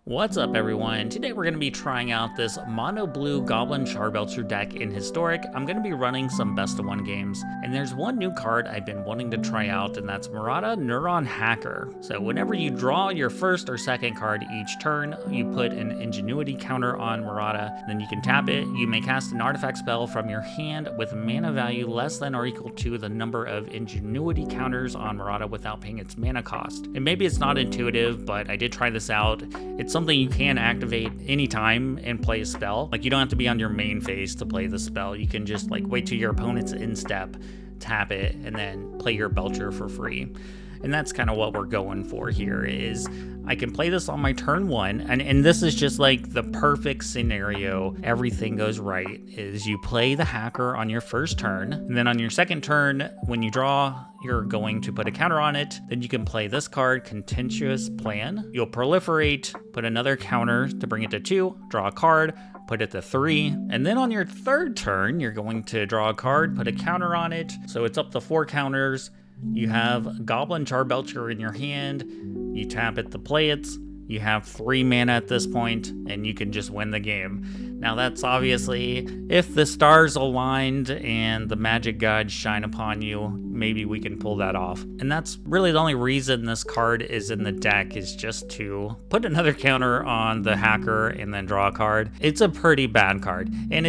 What's up, everyone? Today we're going to be trying out this mono blue Goblin Charbelcher deck in Historic. I'm going to be running some best of one games, and there's one new card I've been wanting to try out, and that's Murata Neuron Hacker. So whenever you draw your first or second card each turn, you put an Ingenuity counter on Murata, then you can tap it. You may cast an artifact spell from your hand with a mana value less than or equal to the number of Ingenuity counters on Murata without paying its mana cost. And maybe it's not intuitive, but I did try this out. It's something you can activate anytime and play a spell. Like, you don't have to be on your main phase to play the spell. You can just like wait till your opponent's in step, tap it, and then play your Belcher for free. And that's kind of what we're going for here. Is I can play this on my turn one, and this is just like the perfect scenario. Everything goes right. Is you play the Hacker on your first turn, and then on your second turn, when you draw, you're going to put a counter on it. Then you can play this card, Contentious Plan. You'll proliferate, put another counter to bring it to 2, draw a card, put it to 3, and then on your third turn, you're going to draw a card, put a counter on it, so it's up to 4 counters. You have Goblin Charbelcher in your hand, you tap it to play it, you have 3 mana at this point, and you can just win the game. Now that's obviously, if the stars aligned and the magic gods shine upon you, maybe we can pull that off. And that's really the only reason this card is in the deck, is just to put another counter on the Hacker and then draw a card. It's a pretty bad card, and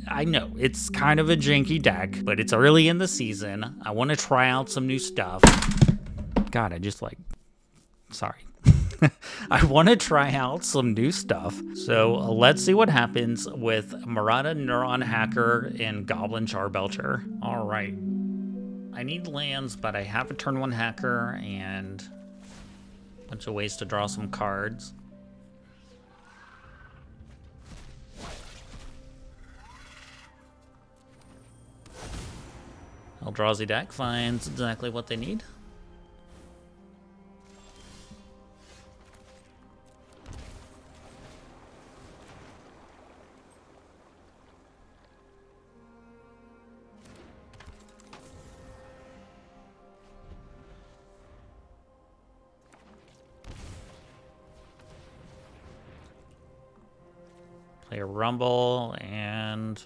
I know it's kind of a janky deck, but it's early in the season. I want to try out some new stuff. God, sorry. I want to try out some new stuff. So let's see what happens with Murata Neuron Hacker and Goblin Charbelcher. All right. I need lands, but I have a turn 1 Hacker and a bunch of ways to draw some cards. Eldrazi deck finds exactly what they need. Play a Rumble, and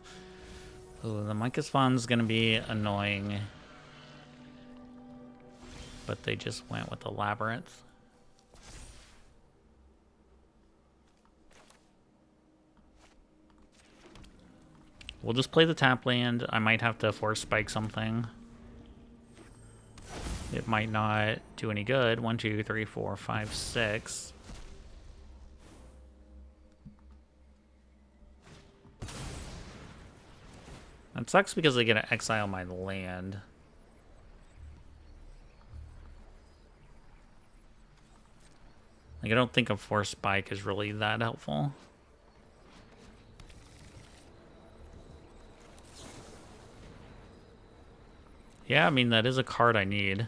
ooh, the Micah Spawn's gonna be annoying, but they just went with the Labyrinth. We'll just play the tap land. I might have to force spike something. It might not do any good. 1, 2, 3, 4, 5, 6. That sucks because they get to exile my land. Like, I don't think a force spike is really that helpful. Yeah, I mean, that is a card I need.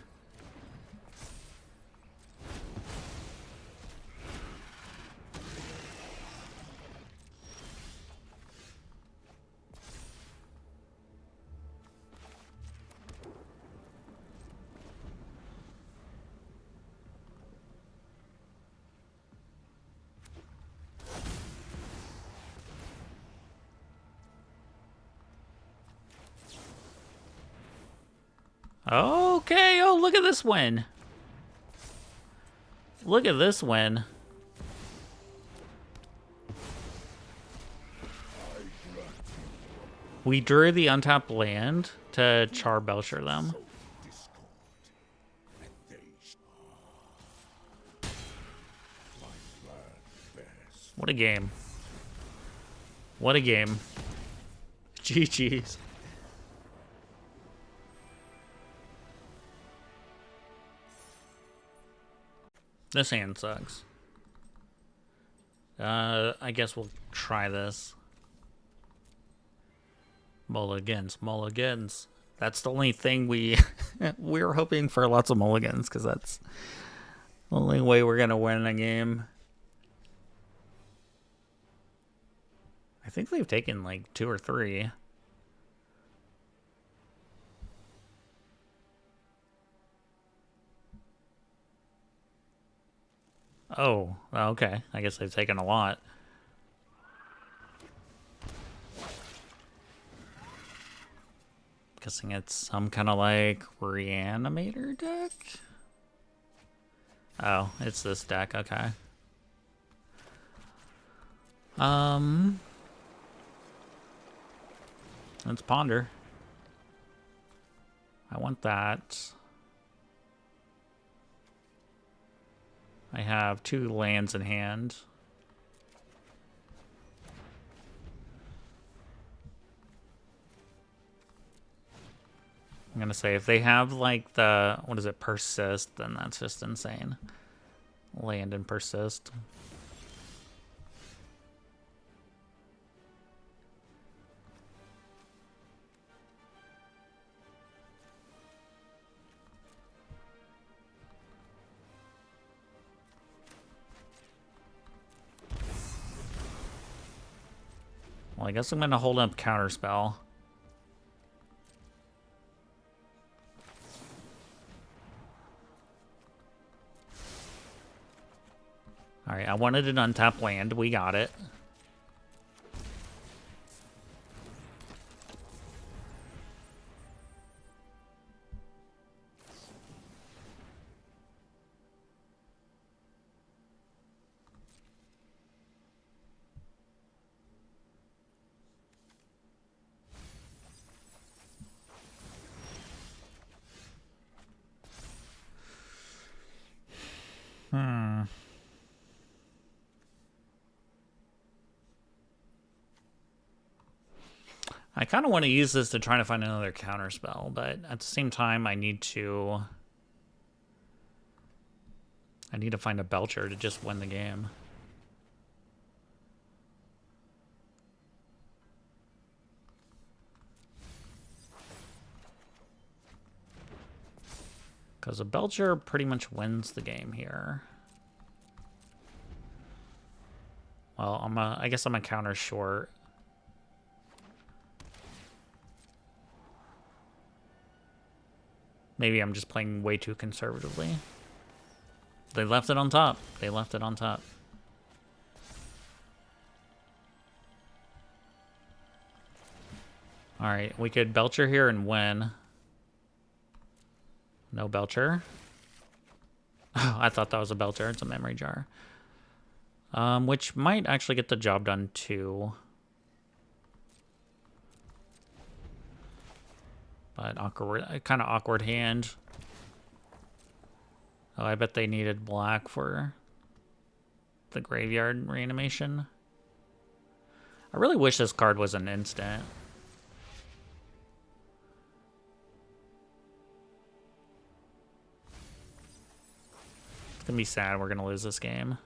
Okay, oh, look at this win. Look at this win. We drew the untapped land to Charbelcher them. What a game. What a game. GG's. This hand sucks. I guess we'll try this. Mulligans, mulligans. That's the only thing we we're hoping for, lots of mulligans, because that's the only way we're gonna win a game. I think they've taken like 2 or 3. Oh, okay. I guess they've taken a lot. Guessing it's some kind of like reanimator deck? Oh, it's this deck, okay. Let's ponder. I want that. I have 2 lands in hand. I'm gonna say if they have like the, what is it, persist, then that's just insane. Land and persist. Well, I guess I'm gonna hold up Counterspell. Alright, I wanted an untapped land. We got it. I kind of want to use this to try to find another counterspell, but at the same time, I need to find a Belcher to just win the game. Because a Belcher pretty much wins the game here. Well, I guess I'm a counter short. Maybe I'm just playing way too conservatively. They left it on top. They left it on top. Alright, we could Belcher here and win. No Belcher. Oh, I thought that was a Belcher. It's a memory jar. Which might actually get the job done too. But awkward, kind of awkward hand. Oh, I bet they needed black for the graveyard reanimation. I really wish this card was an instant. It's gonna be sad we're gonna lose this game.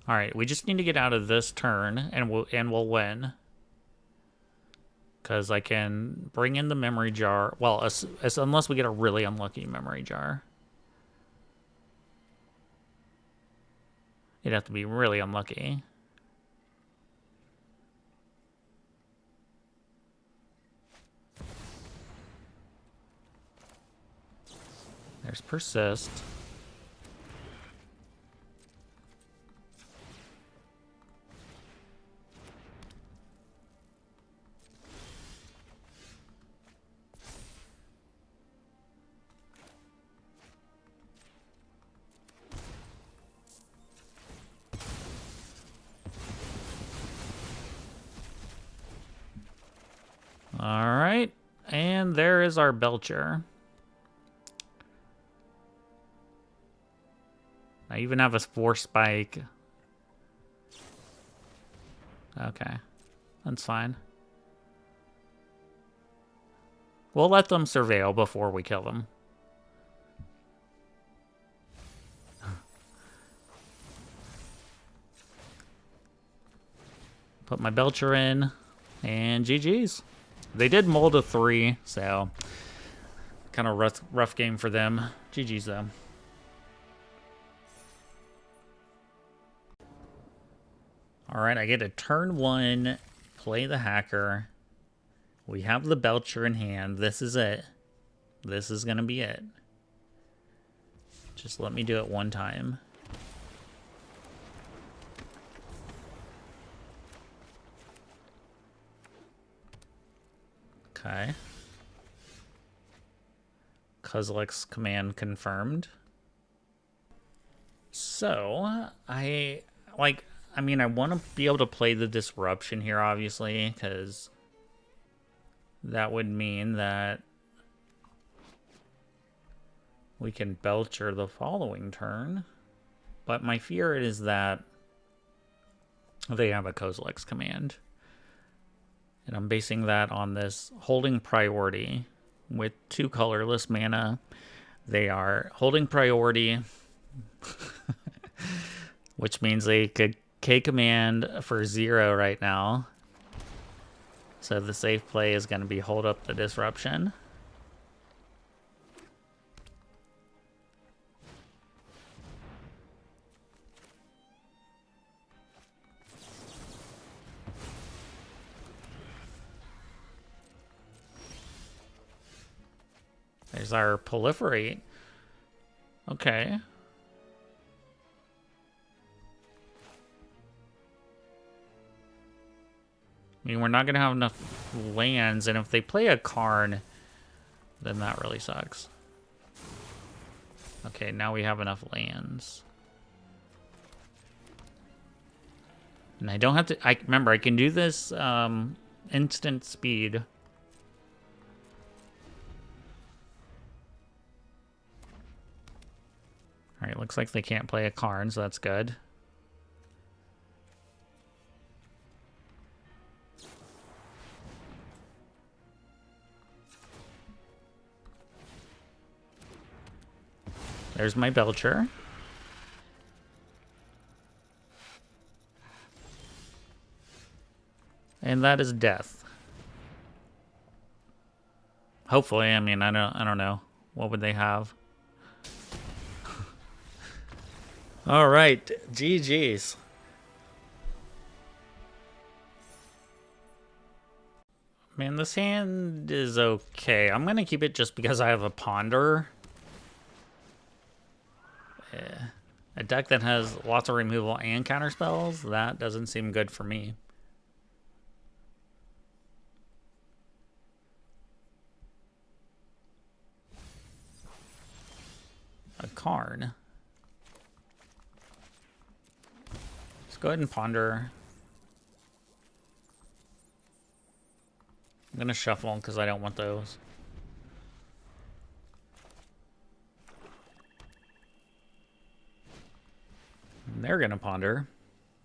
All right, we just need to get out of this turn, and we'll win. Because I can bring in the memory jar. Well, unless we get a really unlucky memory jar. It'd have to be really unlucky. There's persist. All right, and there is our Belcher. I even have a Force Spike. Okay, that's fine. We'll let them surveil before we kill them. Put my Belcher in, and GG's. They did mold a 3, so kind of rough game for them. GG's though. All right, I get a turn 1 play the hacker. We have the Belcher in hand. This is it. This is gonna be it. Just let me do it one time. Okay. Kozilek's command confirmed. So, I want to be able to play the disruption here, obviously, because that would mean that we can Belcher the following turn. But my fear is that they have a Kozilek's command. And I'm basing that on this holding priority with 2 colorless mana. They are holding priority, which means they could K command for 0 right now. So the safe play is going to be hold up the disruption. There's our proliferate. Okay. I mean, we're not going to have enough lands, and if they play a Karn, then that really sucks. Okay, now we have enough lands. And I don't have to... remember, I can do this instant speed. Alright, looks like they can't play a Karn, so that's good. There's my Belcher. And that is death. Hopefully, I mean, I don't know. What would they have? All right, GG's. Man, this hand is okay. I'm gonna keep it just because I have a Ponder. Yeah. A deck that has lots of removal and counter spells, that doesn't seem good for me. A Karn. Let's go ahead and Ponder. I'm gonna shuffle because I don't want those. And they're gonna Ponder.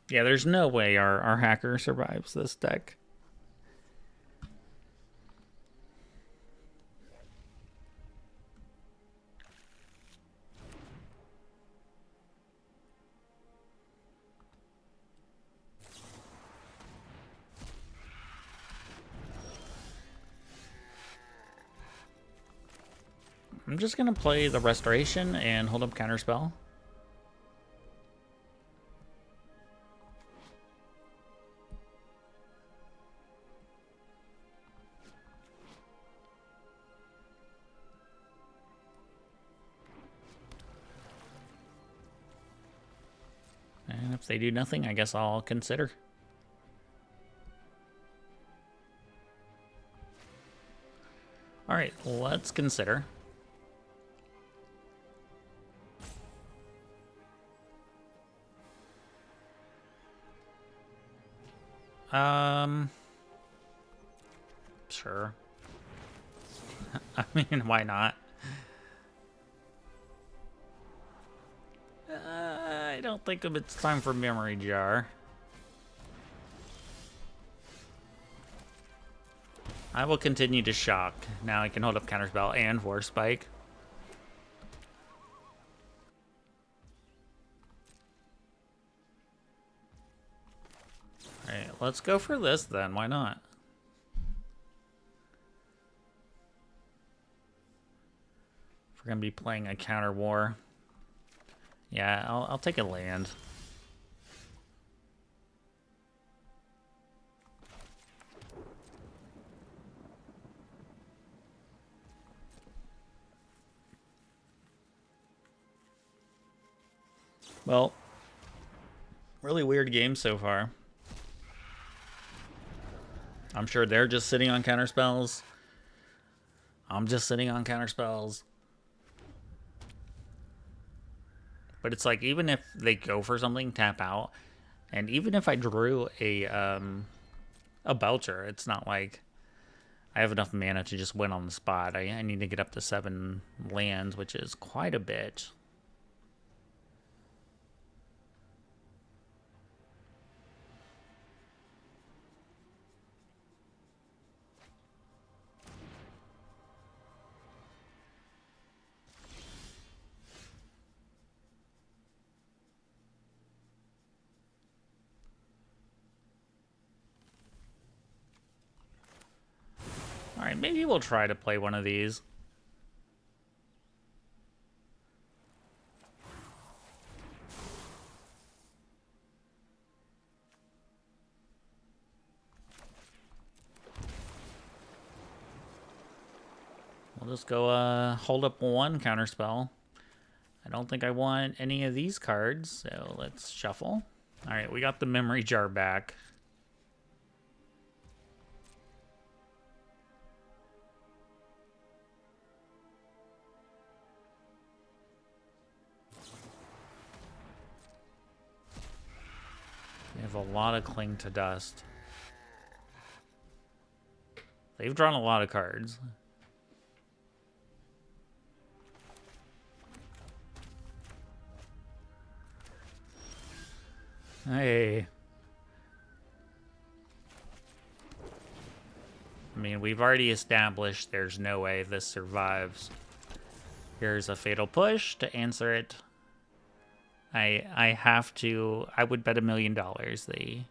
Yeah, there's no way our hacker survives this deck. I'm just gonna play the Restoration and hold up Counterspell. And if they do nothing, I guess I'll consider. All right, let's consider. Sure. I mean, why not? I don't think it's time for Memory Jar. I will continue to shock. Now I can hold up Counterspell and Force Spike. Alright, let's go for this then. Why not? If we're going to be playing a counter war. Yeah, I'll take a land. Well, really weird game so far. I'm sure they're just sitting on counter spells. I'm just sitting on counter spells. But it's like, even if they go for something, tap out, and even if I drew a Belcher, it's not like I have enough mana to just win on the spot. I need to get up to 7 lands, which is quite a bit. Alright, maybe we'll try to play one of these. We'll just go hold up 1 counterspell. I don't think I want any of these cards, so let's shuffle. Alright, we got the memory jar back. We have a lot of Cling to Dust. They've drawn a lot of cards. Hey. I mean, we've already established there's no way this survives. Here's a Fatal Push to answer it. I have to. I would bet $1 million they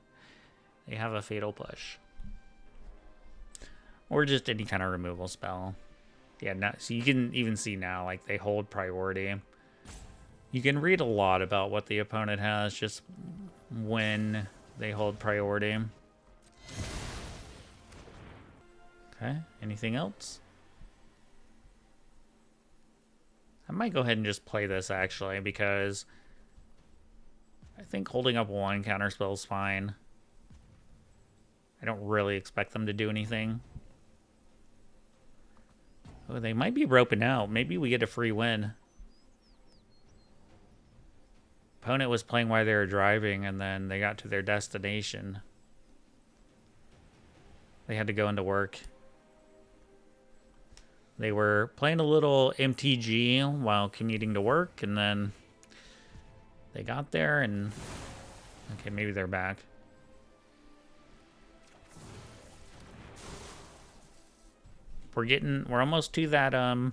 have a Fatal Push, or just any kind of removal spell. Yeah, no, so you can even see now, like, they hold priority. You can read a lot about what the opponent has just when they hold priority. Okay, anything else? I might go ahead and just play this, actually, because I think holding up 1 counterspell is fine. I don't really expect them to do anything. Oh, they might be roping out. Maybe we get a free win. Opponent was playing while they were driving, and then they got to their destination. They had to go into work. They were playing a little MTG while commuting to work, and then they got there, and okay, maybe they're back. We're almost to that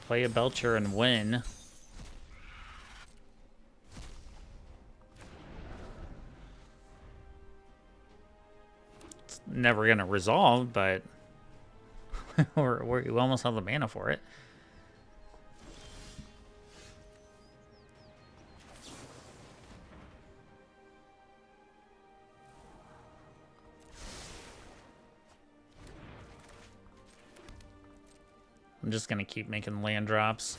play a Belcher and win. It's never gonna resolve, but we almost have the mana for it. I'm just gonna keep making land drops.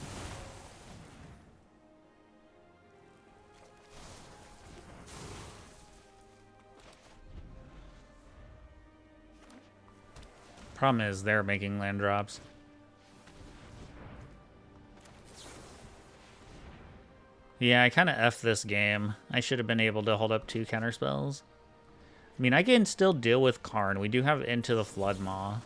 Problem is, they're making land drops. Yeah, I kind of F this game. I should have been able to hold up 2 counterspells. I mean, I can still deal with Karn. We do have Into the Flood Maw.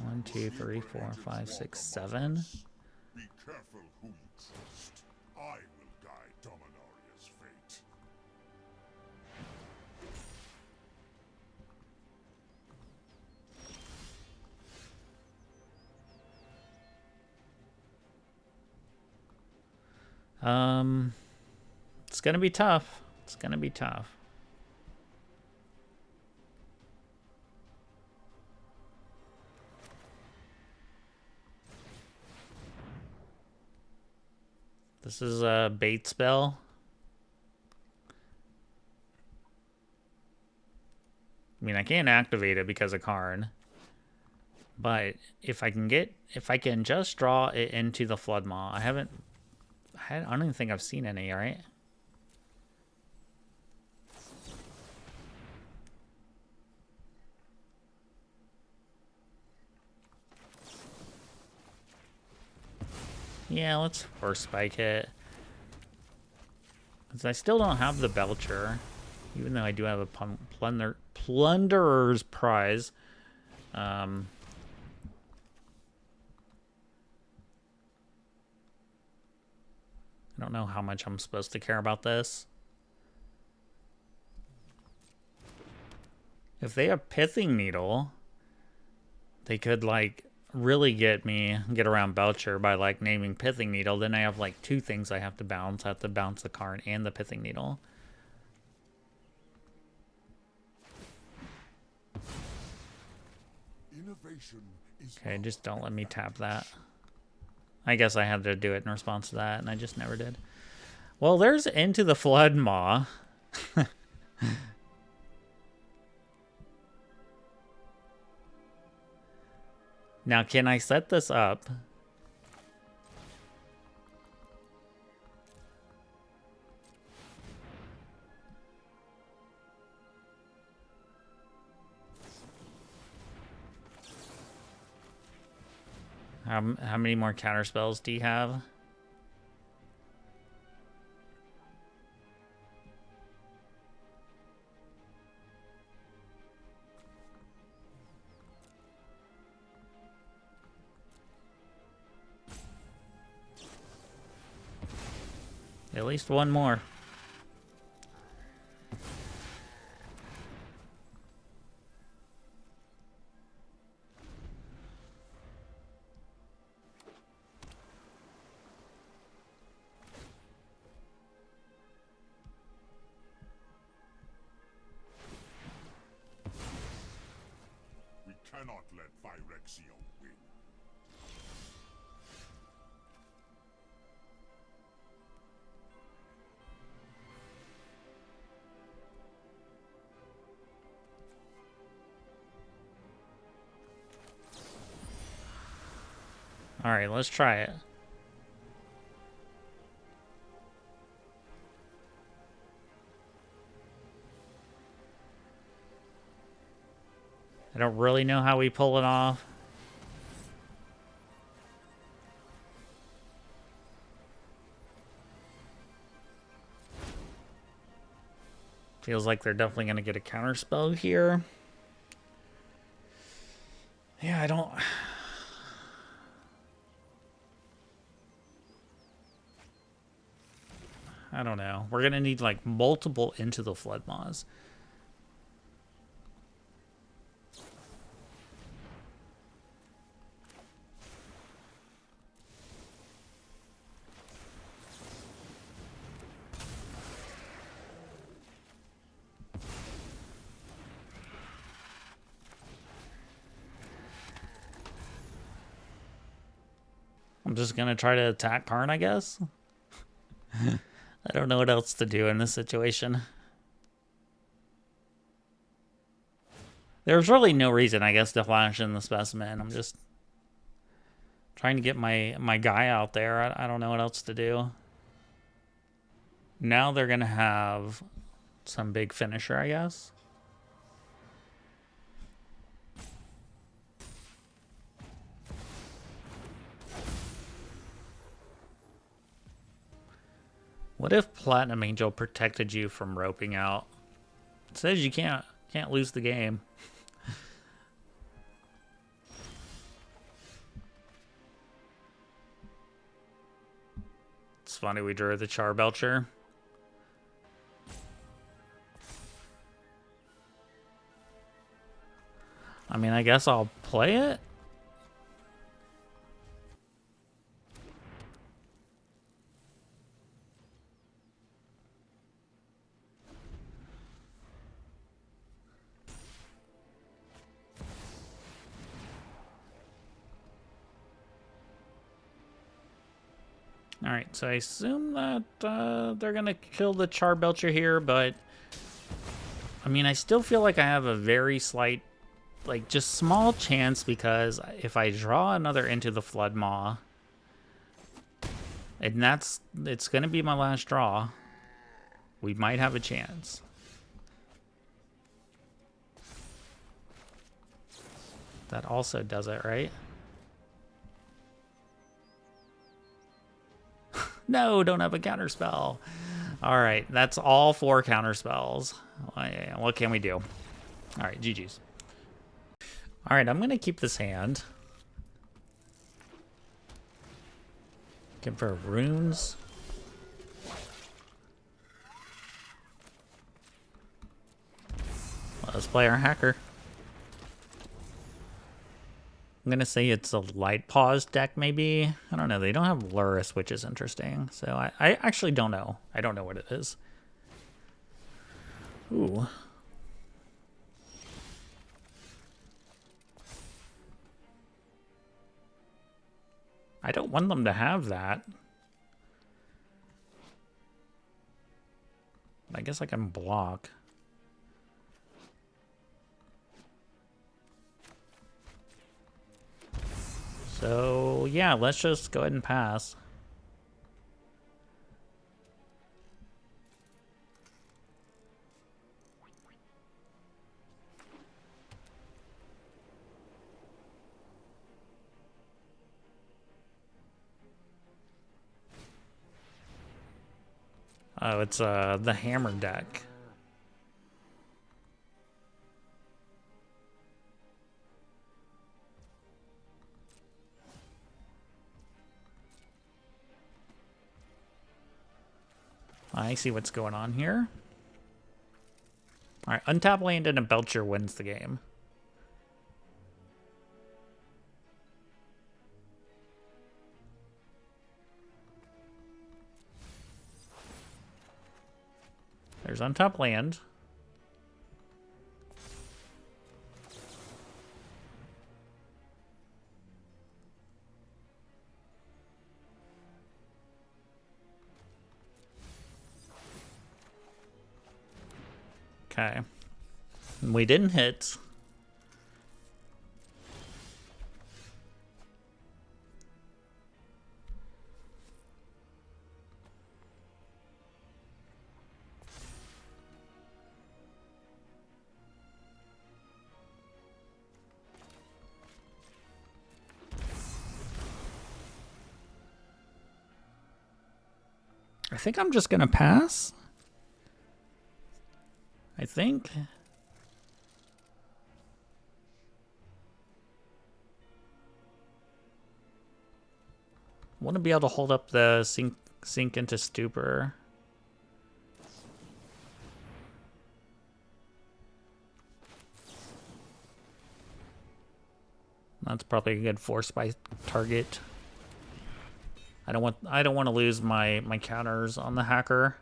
One, two, three, 4, 5, 6, 7. Be careful who you trust. I will guide Dominaria's fate. It's gonna be tough. It's gonna be tough. This is a bait spell. I mean, I can't activate it because of Karn. But if I can just draw it into the Flood Maw, I don't even think I've seen any, right? Yeah, let's first spike hit. Because I still don't have the Belcher, even though I do have a Plunderer's Prize. I don't know how much I'm supposed to care about this. If they have Pithing Needle, they could, like, really get around Belcher by, like, naming Pithing Needle. Then I have, like, two things I have to bounce. I have to bounce the card and the Pithing Needle. Okay, just don't let me tap that. I guess I had to do it in response to that, and I just never did. Well, there's Into the Flood Maw. Now, can I set this up? How many more counter spells do you have? At least one more. We cannot let Phyrexia win. All right, let's try it. I don't really know how we pull it off. Feels like they're definitely going to get a counter spell here. Yeah, I don't know. We're going to need, like, multiple Into the Flood Maws. I'm just going to try to attack Karn, I guess. I don't know what else to do in this situation. There's really no reason, I guess, to flash in the Specimen. I'm just trying to get my guy out there. I don't know what else to do. Now they're going to have some big finisher, I guess. What if Platinum Angel protected you from roping out? It says you can't lose the game. It's funny we drew the Char Belcher. I mean, I guess I'll play it. Alright, so I assume that they're going to kill the Char Belcher here, but I mean, I still feel like I have a very slight like just small chance, because if I draw another Into the Flood Maw, and it's gonna be my last draw, we might have a chance. That also does it, right? No, don't have a counterspell. All right, that's all 4 counterspells. What can we do? All right, GG's. All right, I'm gonna keep this hand. Looking for runes. Let's play our hacker. I'm gonna say it's a light pause deck, maybe. I don't know. They don't have Luris, which is interesting. So I actually don't know. I don't know what it is. Ooh. I don't want them to have that. I guess I can block. So, yeah, let's just go ahead and pass. Oh, it's the hammer deck. I see what's going on here. All right, untap land and a Belcher wins the game. There's untap land. Okay. We didn't hit. I think I'm just gonna pass. I think. Want to be able to hold up the sink into stupor. That's probably a good force by target. I don't want to lose my counters on the hacker.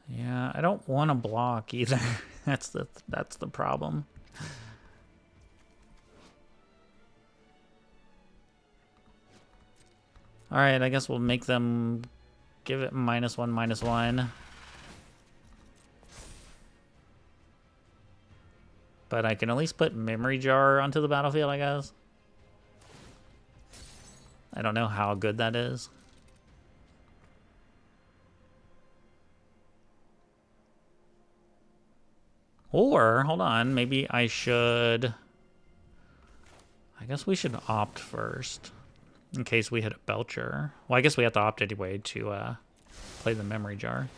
Yeah, I don't want to block either. That's the problem. All right, I guess we'll make them give it -1/-1. But I can at least put Memory Jar onto the battlefield, I guess. I don't know how good that is. Or, hold on, maybe I should... I guess we should opt first, in case we hit a Belcher. Well, I guess we have to opt anyway to play the Memory Jar.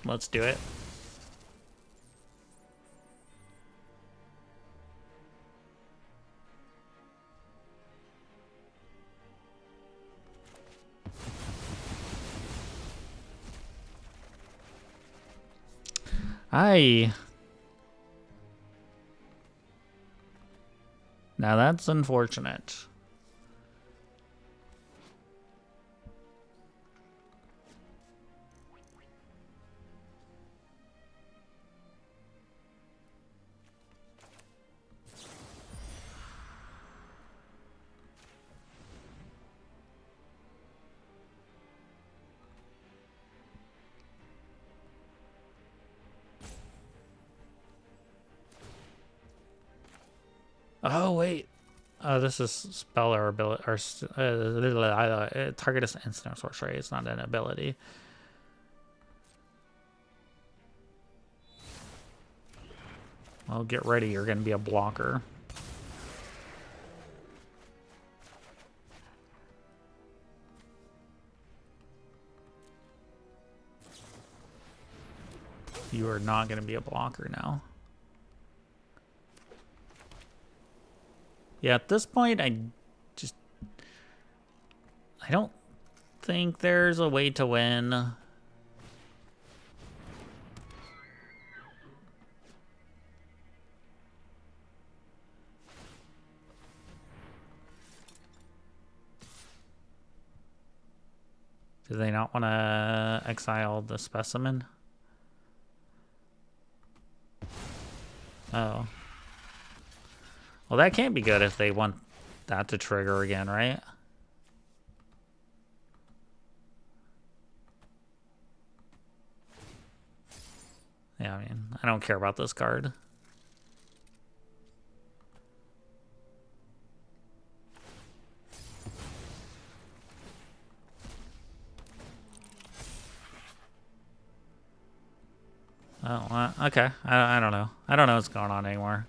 Let's do it. Aye. Now that's unfortunate. Oh, wait. This is spell or ability, or target is instant sorcery. It's not an ability. Well, get ready. You're going to be a blocker. You are not going to be a blocker now. Yeah, at this point, I don't think there's a way to win. Do they not want to exile the specimen? Oh. Well, that can't be good if they want that to trigger again, right? Yeah, I mean, I don't care about this card. Oh, okay. I don't know. I don't know what's going on anymore.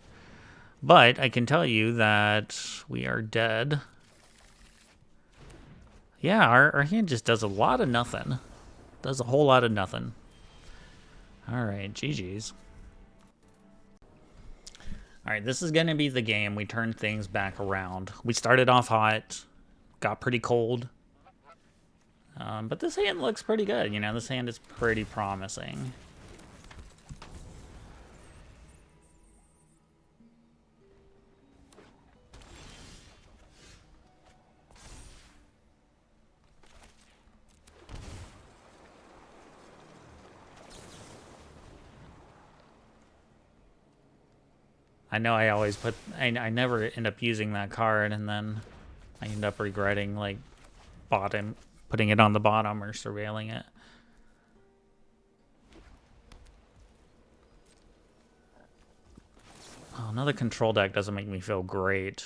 But I can tell you that we are dead. Yeah, our hand just does a lot of nothing. Does a whole lot of nothing. Alright, GG's. Alright, this is going to be the game. We turn things back around. We started off hot. Got pretty cold. But this hand looks pretty good. You know, this hand is pretty promising. I know I always put... I never end up using that card, and then I end up regretting, like, putting it on the bottom or surveilling it. Oh, another control deck doesn't make me feel great.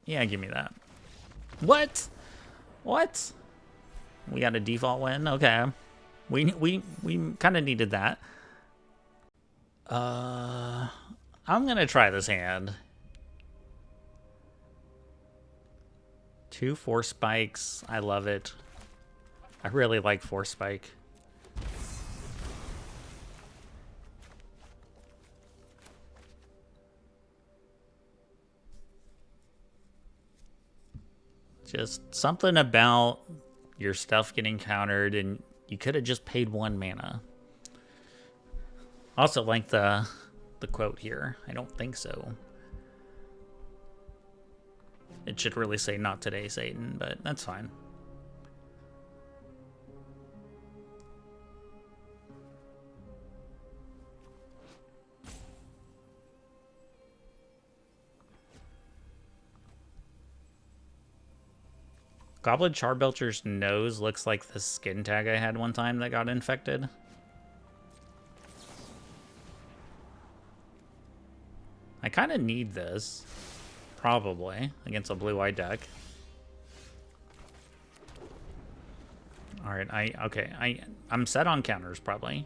Yeah, give me that. What? What? We got a default win? Okay. We kind of needed that. I'm gonna try this hand. 2 force spikes. I love it. I really like force spike. Just something about your stuff getting countered, and you could have just paid 1 mana. Also like the quote here. I don't think so. It should really say "not today, Satan," but that's fine. Goblin Charbelcher's nose looks like the skin tag I had one time that got infected. I kind of need this, probably, against a blue-eye deck. All right, I'm set on counters, probably.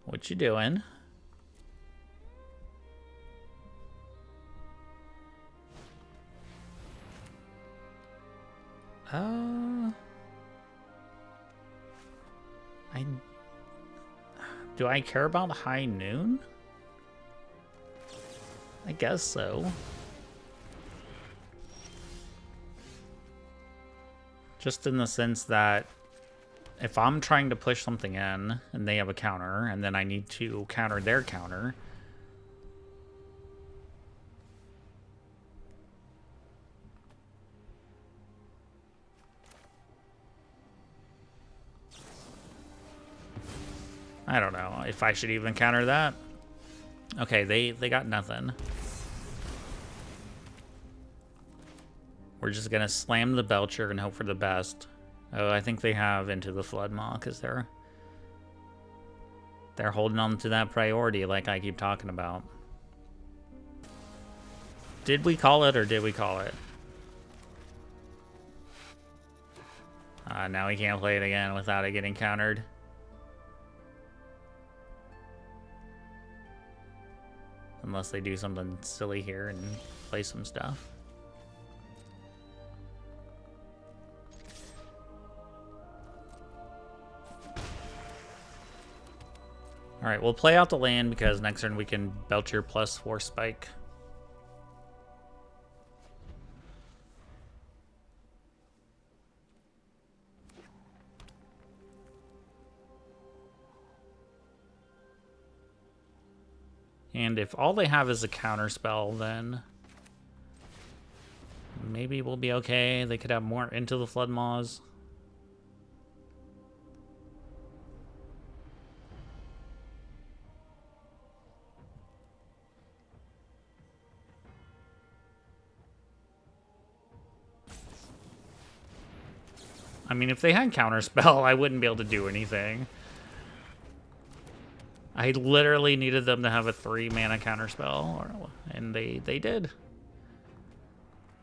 What you doing? I do I care about high noon? I guess so. Just in the sense that if I'm trying to push something in and they have a counter and then I need to counter their counter, I don't know if I should even counter that. Okay, they got nothing. We're just gonna slam the Belcher and hope for the best. Oh, I think they have Into the Flood Maw because they're holding on to that priority like I keep talking about. Did we call it or did we call it? Now we can't play it again without it getting countered. Unless they do something silly here and play some stuff. Alright, we'll play out the land because next turn we can Belcher plus 4 spike. And if all they have is a counter spell, then maybe we'll be okay. They could have more Into the Flood Maws. I mean, if they had counterspell, I wouldn't be able to do anything. I literally needed them to have a 3-mana counterspell, and they did.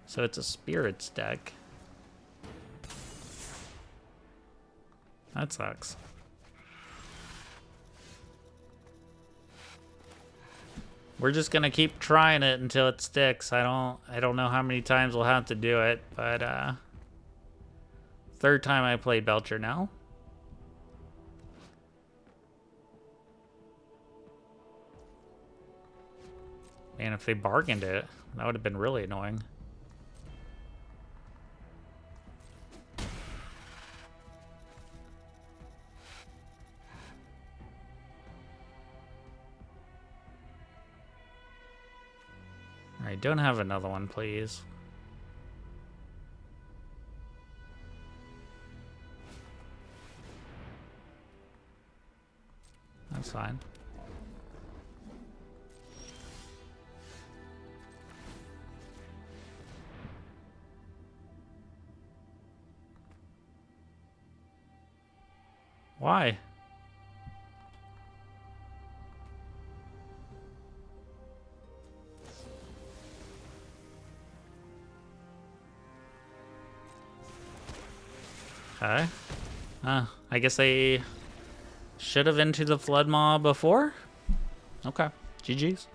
So it's a Spirits deck. That sucks. We're just gonna keep trying it until it sticks. I don't know how many times we'll have to do it, but third time I played Belcher now. And if they bargained it, that would have been really annoying. Alright, don't have another one, please. That's fine. Why? Okay. I guess they should have Into the Flood Maw before? Okay. GG's.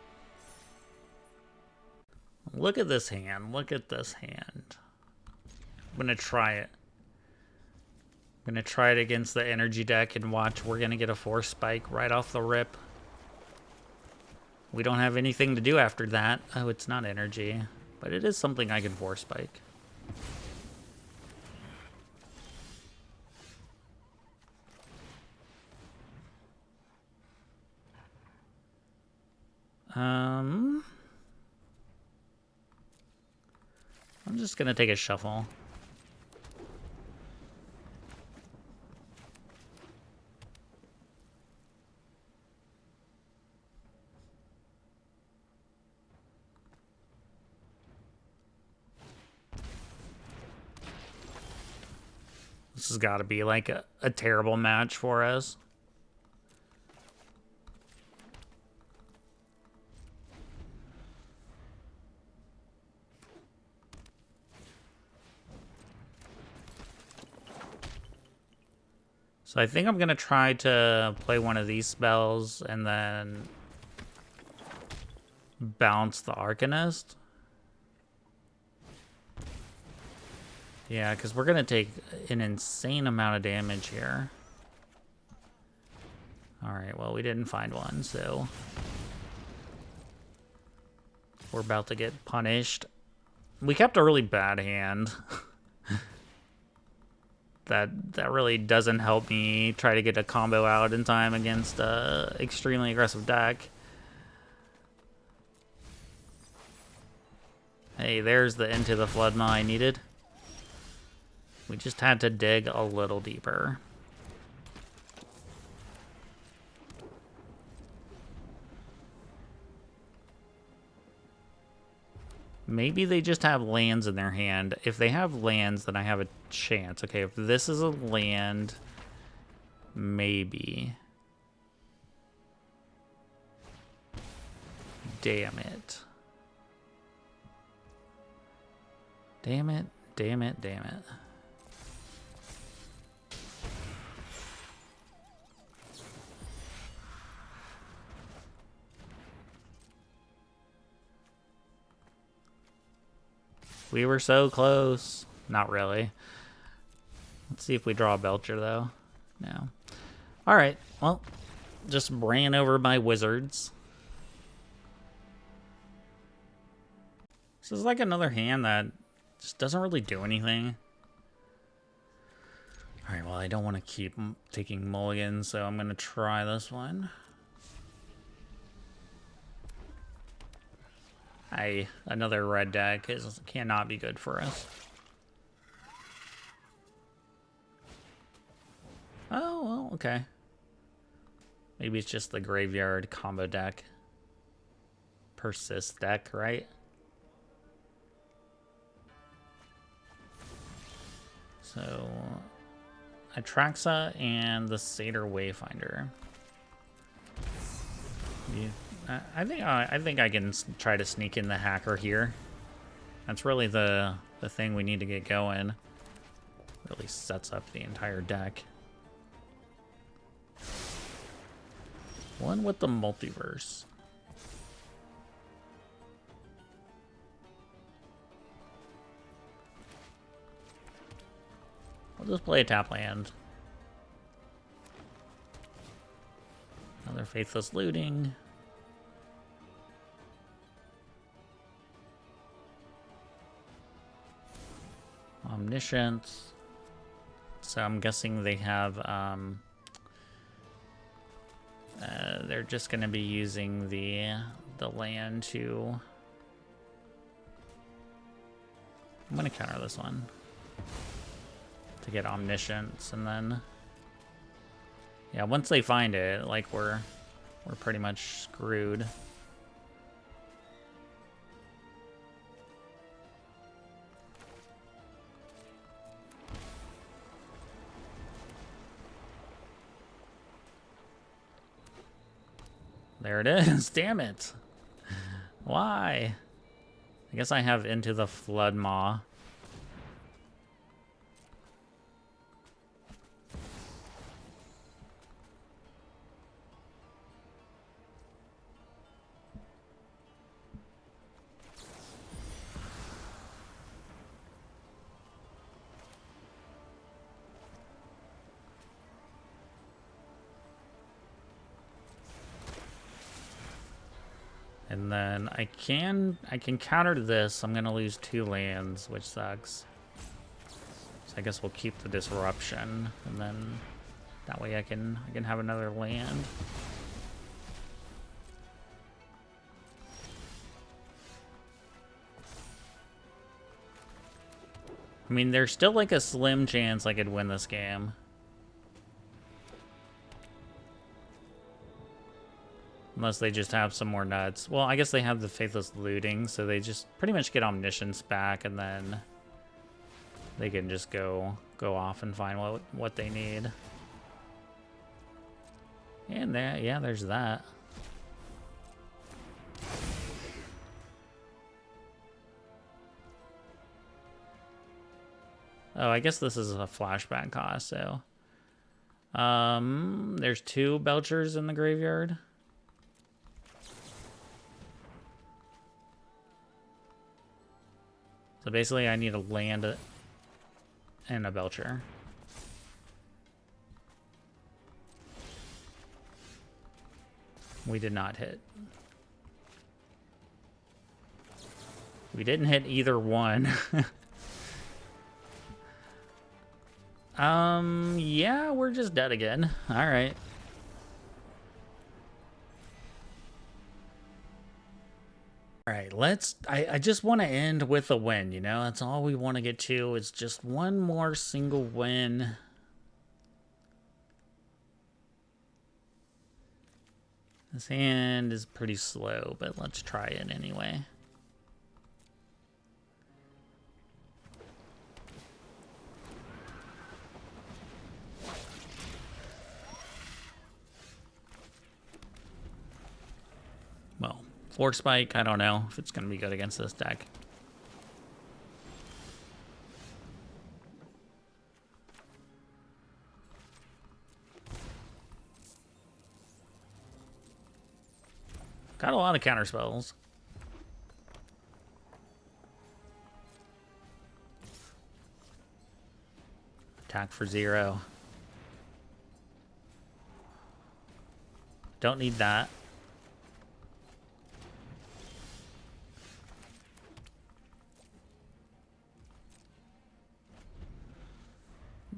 Look at this hand. Look at this hand. I'm gonna try it. I'm gonna try it against the energy deck and watch. We're gonna get a 4 spike right off the rip. We don't have anything to do after that. Oh, it's not energy, but it is something I can 4 spike. I'm just gonna take a shuffle. This has got to be like a terrible match for us. So I think I'm going to try to play one of these spells and then bounce the Arcanist. Yeah, because we're going to take an insane amount of damage here. Alright, well, we didn't find one, so we're about to get punished. We kept a really bad hand. that really doesn't help me try to get a combo out in time against a extremely aggressive deck. Hey, there's the Into the Flood Maw I needed. We just had to dig a little deeper. Maybe they just have lands in their hand. If they have lands, then I have a chance. Okay, if this is a land, maybe. Damn it. Damn it, damn it, damn it. We were so close. Not really. Let's see if we draw a Belcher, though. No. Alright, well, just ran over my wizards. This is like another hand that just doesn't really do anything. Alright, well, I don't want to keep taking mulligans, so I'm going to try this one. Another red deck cannot be good for us. Oh, well, okay. Maybe it's just the graveyard combo deck. Persist deck, right? So, Atraxa and the Satyr Wayfinder. I think I can try to sneak in the Hacker here. That's really the thing we need to get going. Really sets up the entire deck. One with the Multiverse. I'll just play a tap land. Another Faithless Looting. Omniscience. So I'm guessing they have, they're just going to be using the land to... I'm going to counter this one to get Omniscience, and then... Yeah, once they find it, like, we're pretty much screwed. There it is. Damn it. Why? I guess I have Into the Flood Maw. And then I can counter this. I'm gonna lose 2 lands, which sucks. So I guess we'll keep the disruption, and then that way I can have another land. I mean, there's still like a slim chance I could win this game. Unless they just have some more nuts. Well, I guess they have the Faithless Looting, so they just pretty much get Omniscience back, and then they can just go off and find what they need. And there, yeah, there's that. Oh, I guess this is a flashback cost, so... there's 2 Belchers in the graveyard. So basically I need to land it. and a Belcher. We did not hit. We didn't hit either one. Yeah, we're just dead again. All right. All right, I just want to end with a win, you know? That's all we want to get to is just one more single win. This hand is pretty slow, but let's try it anyway. Well, Force Spike, I don't know if it's going to be good against this deck. Got a lot of counter spells. Attack for 0. Don't need that.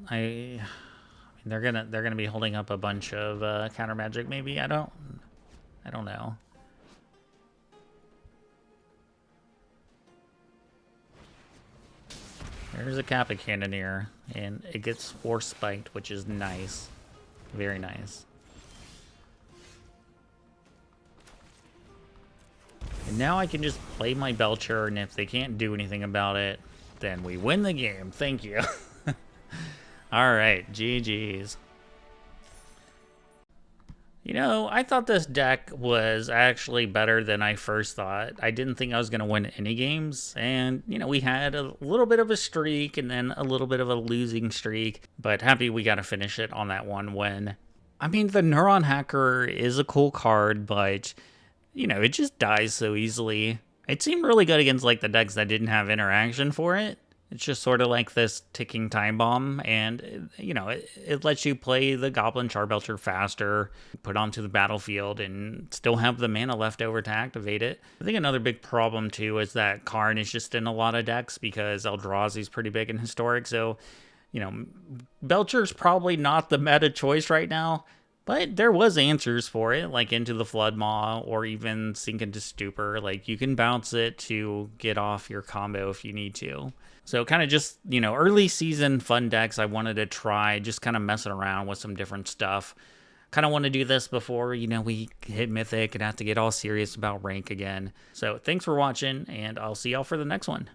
I mean, they're gonna be holding up a bunch of counter magic. Maybe I don't know. There's a Kappa Cannoneer, and it gets Force Spiked, which is nice, very nice. And now I can just play my Belcher, and if they can't do anything about it, then we win the game. Thank you. Alright, GG's. You know, I thought this deck was actually better than I first thought. I didn't think I was going to win any games. And, you know, we had a little bit of a streak and then a little bit of a losing streak. But happy we got to finish it on that one win. I mean, the Neuron Hacker is a cool card, but, you know, it just dies so easily. It seemed really good against, like, the decks that didn't have interaction for it. It's just sort of like this ticking time bomb, and, you know, it lets you play the Goblin Charbelcher faster, put onto the battlefield, and still have the mana left over to activate it. I think another big problem, too, is that Karn is just in a lot of decks because Eldrazi's pretty big in Historic, so, you know, Belcher's probably not the meta choice right now, but there was answers for it, like Into the Flood Maw, or even Sink into Stupor. Like, you can bounce it to get off your combo if you need to. So kind of just, you know, early season fun decks I wanted to try, just kind of messing around with some different stuff. Kind of want to do this before, you know, we hit Mythic and have to get all serious about rank again. So thanks for watching, and I'll see y'all for the next one.